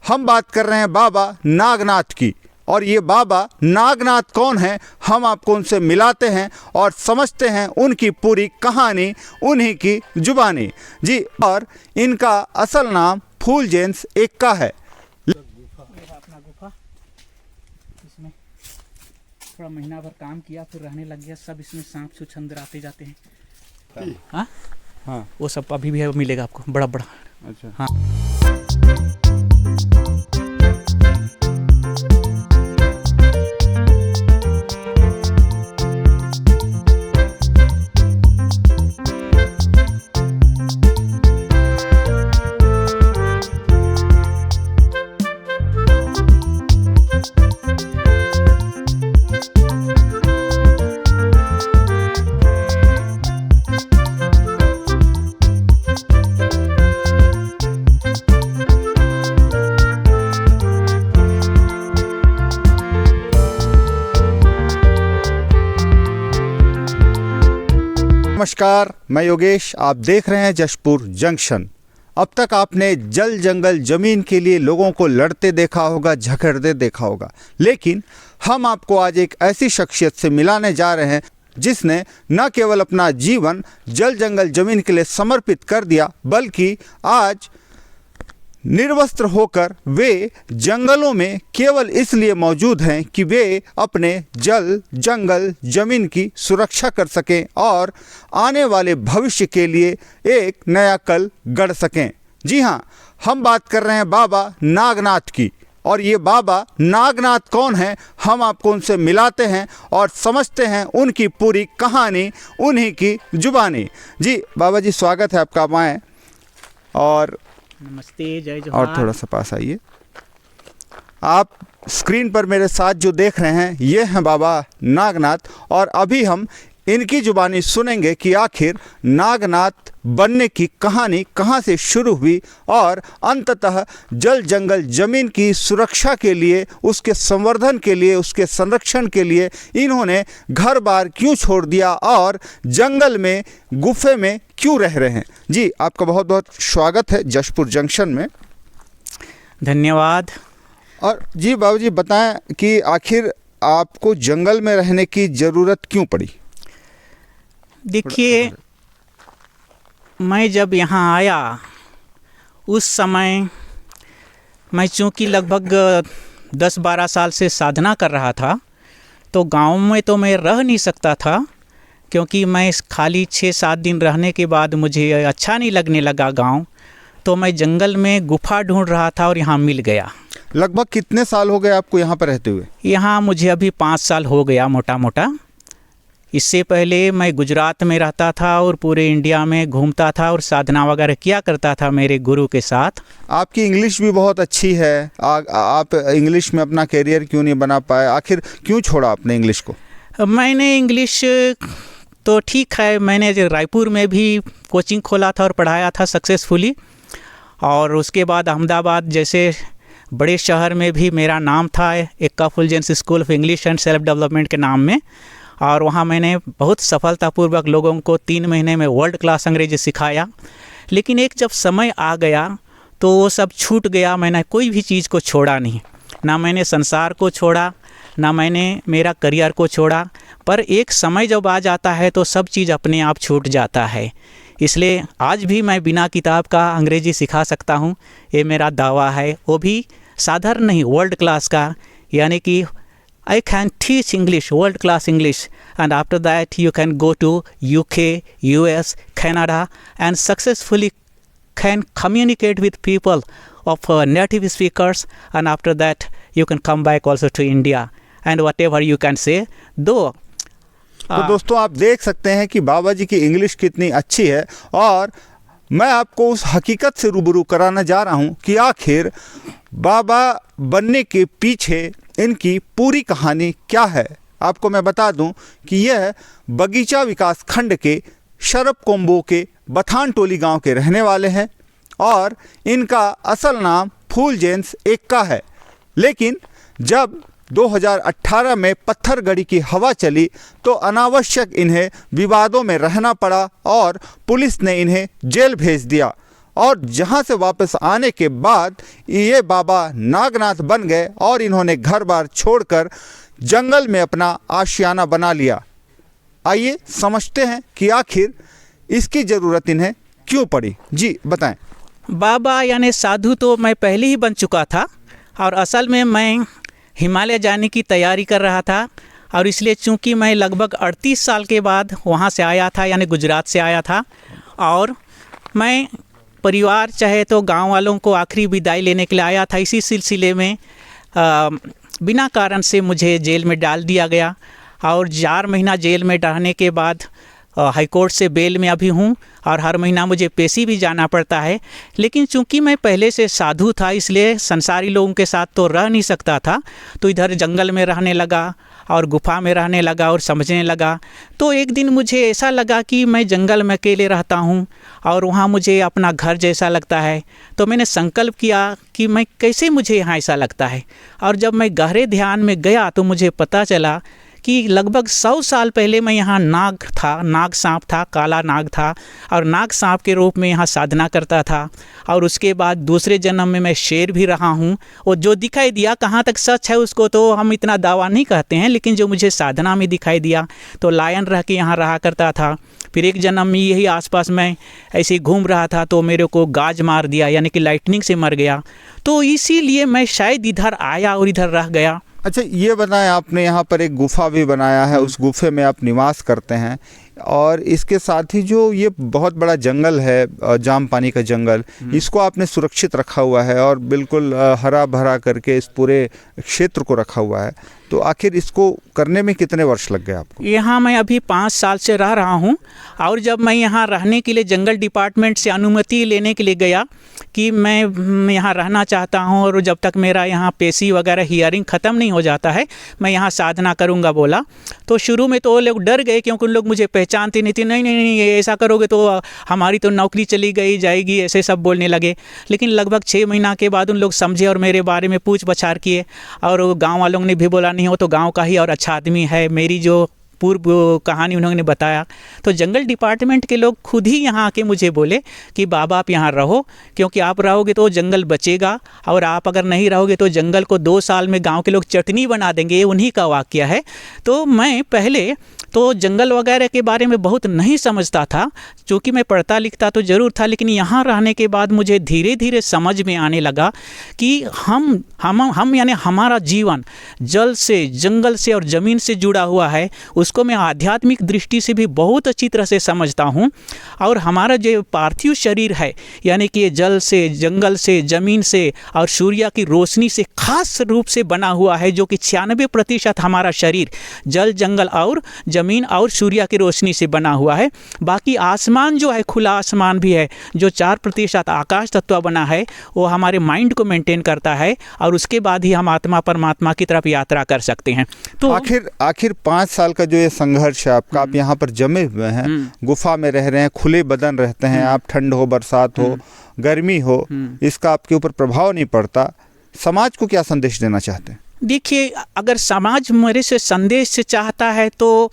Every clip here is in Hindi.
हम बात कर रहे हैं बाबा नागनाथ की। और ये बाबा नागनाथ कौन है, हम आपको उनसे मिलाते हैं और समझते हैं उनकी पूरी कहानी, उन्हीं की जुबानी जी। और इनका असल नाम फुलजेंस एक्का है। अपना गुफा, इसमें थोड़ा महीना भर काम किया, फिर रहने लग गया। सब इसमें सांप छुछंदर आते जाते हैं। हाँ हाँ, वो सब अभी भी मिलेगा आपको, बड़ा बड़ा। अच्छा हाँ। नमस्कार, मैं योगेश, आप देख रहे हैं जशपुर जंक्शन। अब तक आपने जल जंगल जमीन के लिए लोगों को लड़ते देखा होगा, झगड़ते देखा होगा, लेकिन हम आपको आज एक ऐसी शख्सियत से मिलाने जा रहे हैं जिसने न केवल अपना जीवन जल जंगल जमीन के लिए समर्पित कर दिया, बल्कि आज निर्वस्त्र होकर वे जंगलों में केवल इसलिए मौजूद हैं कि वे अपने जल जंगल जमीन की सुरक्षा कर सकें और आने वाले भविष्य के लिए एक नया कल गढ़ सकें। जी हाँ, हम बात कर रहे हैं बाबा नागनाथ की। और ये बाबा नागनाथ कौन है, हम आपको उनसे मिलाते हैं और समझते हैं उनकी पूरी कहानी, उन्हीं की जुबानी जी। बाबा जी, स्वागत है आपका। आए और नमस्ते, जय जोहार। और थोड़ा सा पास आइए। आप स्क्रीन पर मेरे साथ जो देख रहे हैं, ये हैं बाबा नागनाथ। और अभी हम इनकी जुबानी सुनेंगे कि आखिर नागनाथ बनने की कहानी कहाँ से शुरू हुई और अंततः जल जंगल जमीन की सुरक्षा के लिए, उसके संवर्धन के लिए, उसके संरक्षण के लिए इन्होंने घर बार क्यों छोड़ दिया और जंगल में, गुफे में क्यों रह रहे हैं। जी, आपका बहुत बहुत स्वागत है जशपुर जंक्शन में। धन्यवाद। और जी बाबू जी, बताएं कि आखिर आपको जंगल में रहने की ज़रूरत क्यों पड़ी। देखिए, मैं जब यहाँ आया उस समय मैं चूँकि लगभग 10-12 साल से साधना कर रहा था, तो गांव में तो मैं रह नहीं सकता था, क्योंकि मैं खाली 6-7 दिन रहने के बाद मुझे अच्छा नहीं लगने लगा गांव। तो मैं जंगल में गुफा ढूंढ रहा था और यहाँ मिल गया। लगभग कितने साल हो गए आपको यहाँ पर रहते हुए। यहाँ मुझे अभी 5 साल हो गया मोटा मोटा। इससे पहले मैं गुजरात में रहता था और पूरे इंडिया में घूमता था और साधना वगैरह किया करता था मेरे गुरु के साथ। आपकी इंग्लिश भी बहुत अच्छी है। आप इंग्लिश में अपना करियर क्यों नहीं बना पाए, आखिर क्यों छोड़ा आपने इंग्लिश को। मैंने इंग्लिश तो ठीक है, मैंने रायपुर में भी कोचिंग खोला था और पढ़ाया था सक्सेसफुली। और उसके बाद अहमदाबाद जैसे बड़े शहर में भी मेरा नाम था, Ekka Fulgens school of English and self development के नाम में। और वहाँ मैंने बहुत सफलतापूर्वक लोगों को 3 महीने में वर्ल्ड क्लास अंग्रेजी सिखाया। लेकिन एक जब समय आ गया तो वो सब छूट गया। मैंने कोई भी चीज़ को छोड़ा नहीं, ना मैंने संसार को छोड़ा, ना मैंने मेरा करियर को छोड़ा। पर एक समय जब आ जाता है तो सब चीज़ अपने आप छूट जाता है। इसलिए आज भी मैं बिना किताब का अंग्रेजी सिखा सकता हूँ, ये मेरा दावा है। वो भी साधारण नहीं, वर्ल्ड क्लास का। यानी कि I can teach English, world class English, and after that you can go to UK, US, Canada and successfully can communicate with people of native speakers, and after that you can come back also to India and whatever you can say. Though तो दोस्तों, आप देख सकते हैं कि बाबा जी की इंग्लिश कितनी अच्छी है। और मैं आपको उस हकीकत से रूबरू कराना जा रहा हूं कि आखिर बाबा बनने के पीछे इनकी पूरी कहानी क्या है। आपको मैं बता दूं कि यह बगीचा विकास खंड के शरब कोम्बो के बथान टोली गांव के रहने वाले हैं और इनका असल नाम फुलजेंस एक्का है। लेकिन जब 2018 में पत्थरगड़ी की हवा चली तो अनावश्यक इन्हें विवादों में रहना पड़ा और पुलिस ने इन्हें जेल भेज दिया। और जहाँ से वापस आने के बाद ये बाबा नागनाथ बन गए और इन्होंने घर बार छोड़कर जंगल में अपना आशियाना बना लिया। आइए समझते हैं कि आखिर इसकी ज़रूरत इन्हें क्यों पड़ी। जी बताएं। बाबा यानी साधु तो मैं पहले ही बन चुका था और असल में मैं हिमालय जाने की तैयारी कर रहा था और इसलिए चूंकि मैं लगभग 38 साल के बाद वहाँ से आया था, यानी गुजरात से आया था, और मैं परिवार चाहे तो गांव वालों को आखिरी विदाई लेने के लिए आया था। इसी सिलसिले में बिना कारण से मुझे जेल में डाल दिया गया और 4 महीना जेल में रहने के बाद हाई कोर्ट से बेल में अभी हूँ और हर महीना मुझे पेशी भी जाना पड़ता है। लेकिन चूंकि मैं पहले से साधु था इसलिए संसारी लोगों के साथ तो रह नहीं सकता था, तो इधर जंगल में रहने लगा और गुफा में रहने लगा और समझने लगा। तो एक दिन मुझे ऐसा लगा कि मैं जंगल में अकेले रहता हूँ और वहाँ मुझे अपना घर जैसा लगता है। तो मैंने संकल्प किया कि मैं कैसे मुझे यहाँ ऐसा लगता है। और जब मैं गहरे ध्यान में गया तो मुझे पता चला कि लगभग 100 साल पहले मैं यहाँ नाग था, नाग सांप था, काला नाग था और नाग सांप के रूप में यहाँ साधना करता था। और उसके बाद दूसरे जन्म में मैं शेर भी रहा हूँ। और जो दिखाई दिया, कहाँ तक सच है उसको तो हम इतना दावा नहीं कहते हैं, लेकिन जो मुझे साधना में दिखाई दिया तो लायन रह के यहाँ रहा करता था। फिर एक जन्म में यही आसपास मैं ऐसे ही घूम रहा था तो मेरे को गाज मार दिया, यानी कि लाइटनिंग से मर गया। तो इसीलिए मैं शायद इधर आया और इधर रह गया। अच्छा ये बताएं, आपने यहाँ पर एक गुफा भी बनाया है, उस गुफे में आप निवास करते हैं और इसके साथ ही जो ये बहुत बड़ा जंगल है, जाम पानी का जंगल, इसको आपने सुरक्षित रखा हुआ है और बिल्कुल हरा भरा करके इस पूरे क्षेत्र को रखा हुआ है। तो आखिर इसको करने में कितने वर्ष लग गए आपको? यहाँ मैं अभी 5 साल से रह रहा हूँ और जब मैं यहाँ रहने के लिए जंगल डिपार्टमेंट से अनुमति लेने के लिए गया कि मैं यहाँ रहना चाहता हूँ और जब तक मेरा यहाँ पेशी वगैरह हियरिंग ख़त्म नहीं हो जाता है मैं यहाँ साधना करूँगा बोला, तो शुरू में तो वो लोग डर गए क्योंकि उन लोग मुझे पहचानते नहीं थे। नहीं नहीं नहीं, ऐसा करोगे तो हमारी तो नौकरी चली गई जाएगी, ऐसे सब बोलने लगे। लेकिन लगभग 6 महीना के बाद उन लोग समझे और मेरे बारे में पूछ पछाड़ किए और गाँव वालों ने भी बोला नहीं हो तो गाँव का ही और अच्छा आदमी है। मेरी जो पूर्व कहानी उन्होंने बताया तो जंगल डिपार्टमेंट के लोग खुद ही यहाँ आके मुझे बोले कि बाबा आप यहाँ रहो, क्योंकि आप रहोगे तो जंगल बचेगा और आप अगर नहीं रहोगे तो जंगल को 2 साल में गांव के लोग चटनी बना देंगे। ये उन्हीं का वाक्य है। तो मैं पहले तो जंगल वगैरह के बारे में बहुत नहीं समझता था, चूँकि मैं पढ़ता लिखता तो ज़रूर था, लेकिन यहाँ रहने के बाद मुझे धीरे धीरे समझ में आने लगा कि हम यानी हमारा जीवन जल से, जंगल से और ज़मीन से जुड़ा हुआ है। उसको मैं आध्यात्मिक दृष्टि से भी बहुत अच्छी तरह से समझता हूँ। और हमारा जो पार्थिव शरीर है, यानी कि ये जल से, जंगल से, ज़मीन से और सूर्य की रोशनी से खास रूप से बना हुआ है, जो कि 96% हमारा शरीर जल, जंगल और ज़मीन और सूर्य की रोशनी से बना हुआ है। बाकी आसमान जो है, खुला आसमान भी है, जो 4% आकाश तत्व बना है, वो हमारे माइंड को मेंटेन करता है और उसके बाद ही हम आत्मा परमात्मा की तरफ यात्रा कर सकते हैं। तो आखिर 5 साल का जो ये संघर्ष है आपका, आप यहाँ पर जमे हुए हैं, गुफा में रह रहे हैं, खुले बदन रहते हैं आप, ठंड हो, बरसात हो, गर्मी हो, इसका आपके ऊपर प्रभाव नहीं पड़ता। समाज को क्या संदेश देना चाहते हैं? देखिए, अगर समाज मेरे से संदेश से चाहता है तो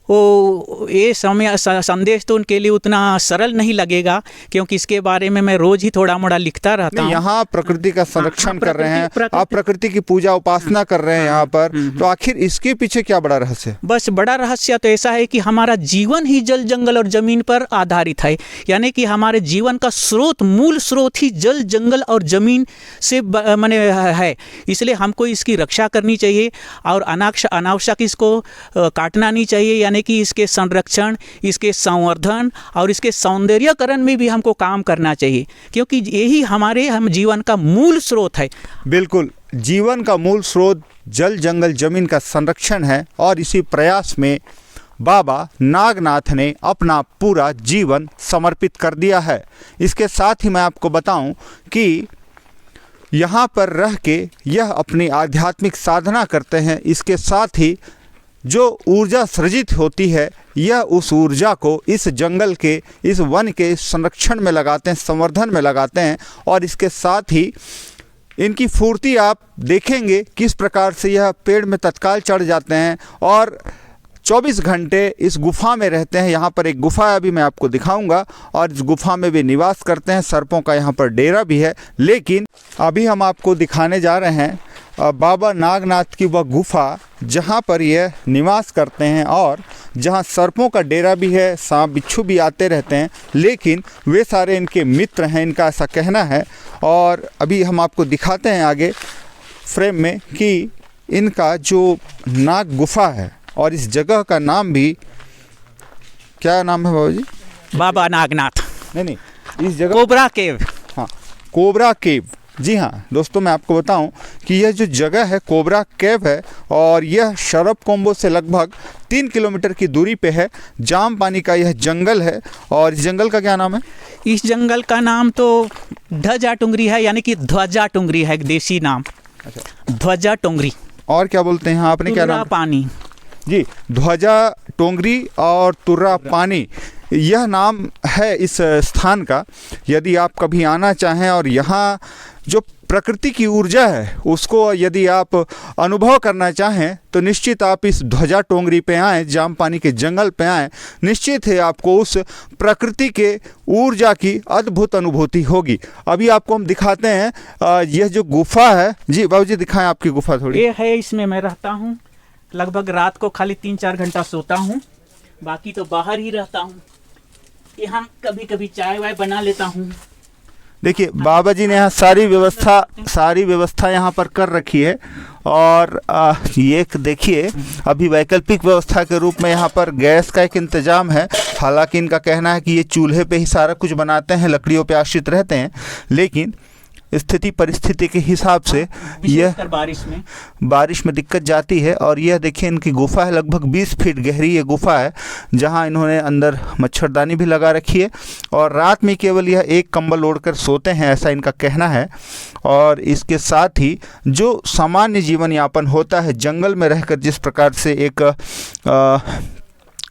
वो ये संदेश तो उनके लिए उतना सरल नहीं लगेगा, क्योंकि इसके बारे में मैं रोज़ ही थोड़ा मोड़ा लिखता रहता हूँ। यहाँ प्रकृति का संरक्षण कर रहे हैं आप, प्रकृति की पूजा उपासना कर रहे हैं यहाँ पर, तो आखिर इसके पीछे क्या बड़ा रहस्य? बस बड़ा रहस्य तो ऐसा है कि हमारा जीवन ही जल, जंगल और ज़मीन पर आधारित है। यानी कि हमारे जीवन का स्रोत, मूल स्रोत ही जल, जंगल और ज़मीन से माने है। इसलिए हमको इसकी रक्षा करनी चाहिए और अनावश्यक इसको काटना नहीं चाहिए। यानी कि इसके संरक्षण, इसके संवर्धन और इसके सौंदर्यकरण में भी हमको काम करना चाहिए, क्योंकि यही हम जीवन का मूल स्रोत है। बिल्कुल, जीवन का मूल स्रोत जल, जंगल, जमीन का संरक्षण है और इसी प्रयास में बाबा नागनाथ ने अपना पूरा जीवन समर्पित कर दिया है। इसके साथ ही मैं आपको बताऊं कि यहाँ पर रह के यह अपनी आध्यात्मिक साधना करते हैं। इसके साथ ही जो ऊर्जा सृजित होती है, यह उस ऊर्जा को इस जंगल के, इस वन के संरक्षण में लगाते हैं, संवर्धन में लगाते हैं। और इसके साथ ही इनकी फुर्ती आप देखेंगे किस प्रकार से यह पेड़ में तत्काल चढ़ जाते हैं और 24 घंटे इस गुफा में रहते हैं। यहाँ पर एक गुफा है, अभी मैं आपको दिखाऊंगा, और इस गुफा में वे निवास करते हैं। सर्पों का यहाँ पर डेरा भी है। लेकिन अभी हम आपको दिखाने जा रहे हैं बाबा नागनाथ की वह गुफा जहाँ पर यह निवास करते हैं और जहाँ सर्पों का डेरा भी है, सांप बिच्छू भी आते रहते हैं, लेकिन वे सारे इनके मित्र हैं, इनका ऐसा कहना है। और अभी हम आपको दिखाते हैं आगे फ्रेम में कि इनका जो नाग गुफा है, और इस जगह का नाम भी, क्या नाम है बाबा जी? बाबा नागनाथ। नहीं, इस जगह कोबरा केव। हाँ, कोबरा केव। जी हाँ दोस्तों, मैं आपको बताऊं कि यह जो जगह है कोबरा केव है, और यह शरपकोम्बो से लगभग 3 किलोमीटर की दूरी पे है। जाम पानी का यह जंगल है। और इस जंगल का क्या नाम है? इस जंगल का नाम तो ध्वजा टुंगरी है, यानी कि ध्वजा टुंगरी है, एक देसी नाम। अच्छा, ध्वजा टुंगरी। और क्या बोलते हैं आपने, क्या नाम? पानी। जी, ध्वजा टोंगरी और तुर्रा पानी, यह नाम है इस स्थान का। यदि आप कभी आना चाहें और यहाँ जो प्रकृति की ऊर्जा है उसको यदि आप अनुभव करना चाहें, तो निश्चित आप इस ध्वजा टोंगरी पे आएँ, जाम पानी के जंगल पे आएँ। निश्चित है आपको उस प्रकृति के ऊर्जा की अद्भुत अनुभूति होगी। अभी आपको हम दिखाते हैं यह जो गुफा है। जी बाबू जी, दिखाएं आपकी गुफा थोड़ी। ये है, इसमें मैं रहता हूँ। लगभग रात को खाली 3-4 घंटा सोता हूँ, बाकी तो बाहर ही रहता हूँ। यहाँ कभी कभी चाय वाय बना लेता हूँ। देखिए बाबा जी ने यहाँ सारी व्यवस्था यहाँ पर कर रखी है। और ये देखिए, अभी वैकल्पिक व्यवस्था के रूप में यहाँ पर गैस का एक इंतज़ाम है। हालांकि इनका कहना है कि ये चूल्हे पे ही सारा कुछ बनाते हैं, लकड़ियों पे आश्रित रहते हैं, लेकिन स्थिति परिस्थिति के हिसाब से यह बारिश में दिक्कत जाती है। और यह देखिए इनकी गुफा है, लगभग 20 फीट गहरी ये गुफा है, जहां इन्होंने अंदर मच्छरदानी भी लगा रखी है। और रात में केवल यह एक कंबल ओढ़कर सोते हैं, ऐसा इनका कहना है। और इसके साथ ही जो सामान्य जीवन यापन होता है जंगल में रहकर, जिस प्रकार से एक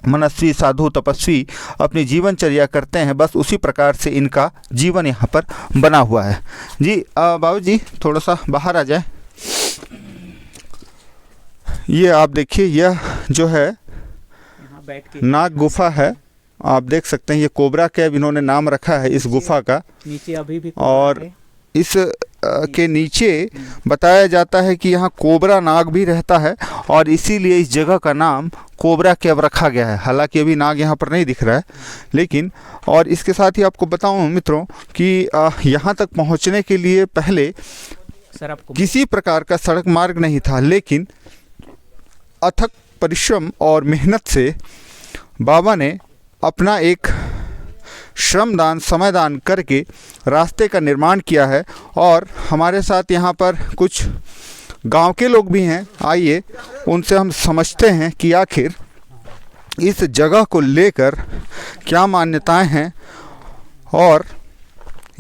मनस्वी साधु तपस्वी अपनी जीवनचर्या करते हैं, बस उसी प्रकार से इनका जीवन यहाँ पर बना हुआ है। जी बाबू जी, थोड़ा सा बाहर आ जाए। ये आप देखिए, यह जो है नाग गुफा है, आप देख सकते हैं। ये कोबरा केव इन्होंने नाम रखा है इस गुफा का। नीचे अभी भी और इस के नीचे बताया जाता है कि यहाँ कोबरा नाग भी रहता है, और इसीलिए इस जगह का नाम कोबरा केव रखा गया है। हालांकि अभी नाग यहाँ पर नहीं दिख रहा है, लेकिन और इसके साथ ही आपको बताऊं मित्रों कि यहाँ तक पहुँचने के लिए पहले किसी प्रकार का सड़क मार्ग नहीं था, लेकिन अथक परिश्रम और मेहनत से बाबा ने अपना एक श्रमदान समयदान करके रास्ते का निर्माण किया है। और हमारे साथ यहाँ पर कुछ गांव के लोग भी हैं, आइए उनसे हम समझते हैं कि आखिर इस जगह को लेकर क्या मान्यताएं हैं। और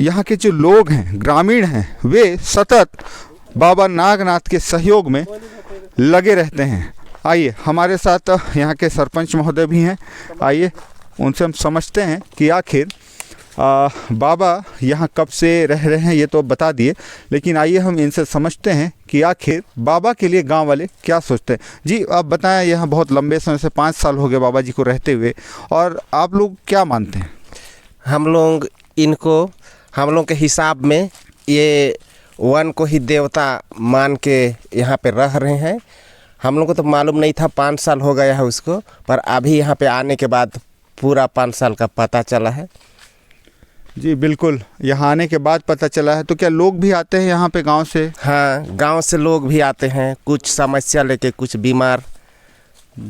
यहाँ के जो लोग हैं, ग्रामीण हैं, वे सतत बाबा नागनाथ के सहयोग में लगे रहते हैं। आइए हमारे साथ यहाँ के सरपंच महोदय भी हैं, आइए उनसे हम समझते हैं कि आखिर बाबा यहाँ कब से रह रहे हैं, ये तो बता दिए, लेकिन आइए हम इनसे समझते हैं कि आखिर बाबा के लिए गांव वाले क्या सोचते हैं। जी आप बताएं, यहाँ बहुत लंबे समय से 5 साल हो गए बाबा जी को रहते हुए, और आप लोग क्या मानते हैं? हम लोग के हिसाब में ये वन को ही देवता मान के यहाँ पे रह रहे हैं। हम लोग को तो मालूम नहीं था, 5 साल हो गया है उसको, पर अभी यहाँ पे आने के बाद पूरा 5 साल का पता चला है। जी बिल्कुल, यहाँ आने के बाद पता चला है। तो क्या लोग भी आते हैं यहाँ पे गांव से? हाँ, गांव से लोग भी आते हैं, कुछ समस्या लेके, कुछ बीमार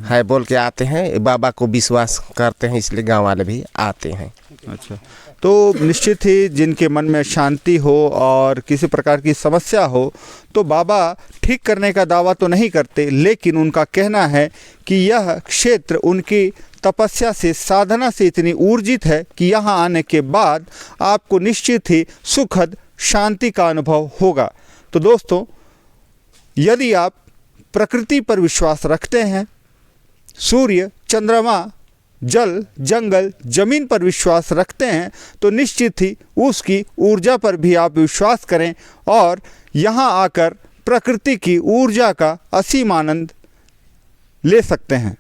है बोल के आते हैं। बाबा को विश्वास करते हैं, इसलिए गांव वाले भी आते हैं। अच्छा, तो निश्चित ही जिनके मन में शांति हो और किसी प्रकार की समस्या हो, तो बाबा ठीक करने का दावा तो नहीं करते, लेकिन उनका कहना है कि यह क्षेत्र उनकी तपस्या से, साधना से इतनी ऊर्जित है कि यहाँ आने के बाद आपको निश्चित ही सुखद शांति का अनुभव होगा। तो दोस्तों, यदि आप प्रकृति पर विश्वास रखते हैं, सूर्य, चंद्रमा, जल, जंगल, जमीन पर विश्वास रखते हैं, तो निश्चित ही उसकी ऊर्जा पर भी आप विश्वास करें और यहाँ आकर प्रकृति की ऊर्जा का असीम आनंद ले सकते हैं।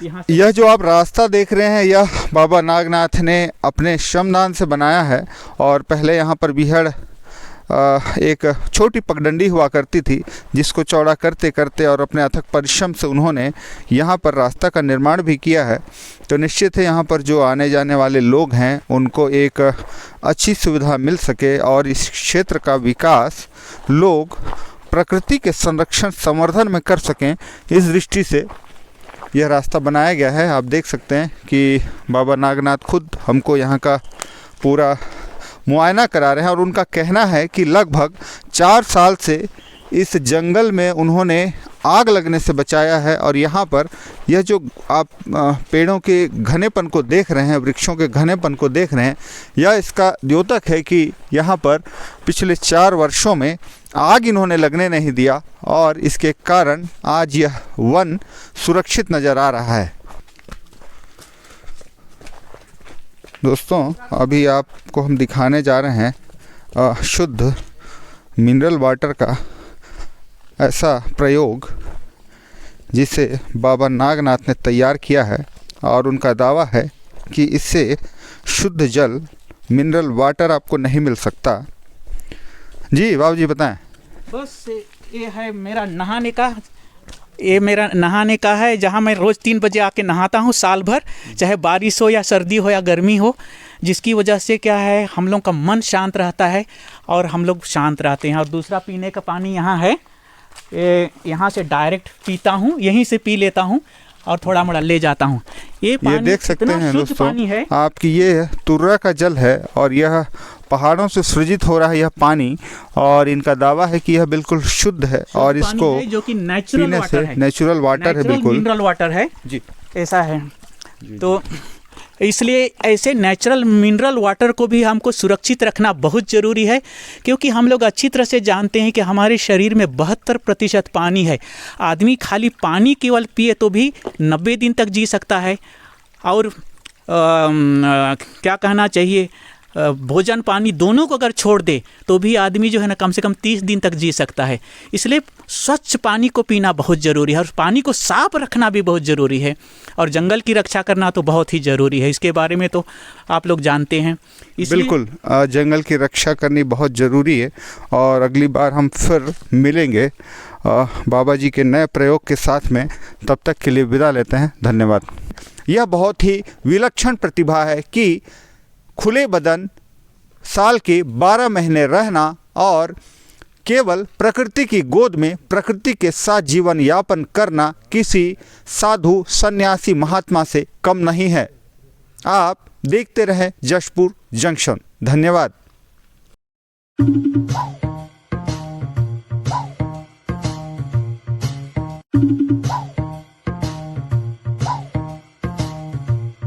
यहाँ से यह जो आप रास्ता देख रहे हैं यह बाबा नागनाथ ने अपने श्रमदान से बनाया है। और पहले यहाँ पर बीहड़ एक छोटी पगडंडी हुआ करती थी, जिसको चौड़ा करते करते और अपने अथक परिश्रम से उन्होंने यहाँ पर रास्ता का निर्माण भी किया है। तो निश्चित है यहाँ पर जो आने जाने वाले लोग हैं उनको एक अच्छी सुविधा मिल सके और इस क्षेत्र का विकास लोग प्रकृति के संरक्षण संवर्धन में कर सकें, इस दृष्टि से यह रास्ता बनाया गया है। आप देख सकते हैं कि बाबा नागनाथ खुद हमको यहाँ का पूरा मुआयना करा रहे हैं और उनका कहना है कि लगभग 4 साल से इस जंगल में उन्होंने आग लगने से बचाया है। और यहाँ पर यह जो आप पेड़ों के घनेपन को देख रहे हैं, वृक्षों के घनेपन को देख रहे हैं, यह इसका द्योतक है कि यहाँ पर पिछले 4 वर्षों में आग इन्होंने लगने नहीं दिया और इसके कारण आज यह वन सुरक्षित नज़र आ रहा है। दोस्तों, अभी आपको हम दिखाने जा रहे हैं शुद्ध मिनरल वाटर का ऐसा प्रयोग जिसे बाबा नागनाथ ने तैयार किया है। और उनका दावा है कि इससे शुद्ध जल मिनरल वाटर आपको नहीं मिल सकता। जी बाबू जी बताएं। बस ये है मेरा नहाने का, ये मेरा नहाने का है, जहाँ मैं रोज़ 3 बजे आके नहाता हूँ साल भर, चाहे बारिश हो या सर्दी हो या गर्मी हो, जिसकी वजह से क्या है हम लोग का मन शांत रहता है और हम लोग शांत रहते हैं। और दूसरा पीने का पानी यहाँ है, यहाँ से डायरेक्ट पीता हूँ, यहीं से पी लेता हूँ और थोड़ा मोड़ा ले जाता हूँ। ये देख सकते हैं दोस्तों, पानी है आपकी ये तुर्रा का जल है और यह पहाड़ों से सृजित हो रहा है यह पानी। और इनका दावा है कि यह बिल्कुल शुद्ध है और इसको जो कि नेचुरल वाटर है, नेचुरल वाटर है, बिल्कुल मिनरल वाटर है जी, ऐसा है। तो इसलिए ऐसे नेचुरल मिनरल वाटर को भी हमको सुरक्षित रखना बहुत ज़रूरी है, क्योंकि हम लोग अच्छी तरह से जानते हैं कि हमारे शरीर में 72% पानी है। आदमी खाली पानी केवल पिए तो भी 90 दिन तक जी सकता है। और क्या कहना चाहिए, भोजन पानी दोनों को अगर छोड़ दे तो भी आदमी जो है ना कम से कम 30 दिन तक जी सकता है। इसलिए स्वच्छ पानी को पीना बहुत ज़रूरी है और पानी को साफ रखना भी बहुत ज़रूरी है। और जंगल की रक्षा करना तो बहुत ही ज़रूरी है, इसके बारे में तो आप लोग जानते हैं। बिल्कुल, जंगल की रक्षा करनी बहुत ज़रूरी है। और अगली बार हम फिर मिलेंगे बाबा जी के नए प्रयोग के साथ में। तब तक के लिए विदा लेते हैं, धन्यवाद। यह बहुत ही विलक्षण प्रतिभा है कि खुले बदन साल के 12 महीने रहना और केवल प्रकृति की गोद में प्रकृति के साथ जीवन यापन करना किसी साधु सन्यासी महात्मा से कम नहीं है। आप देखते रहें जशपुर जंक्शन। धन्यवाद।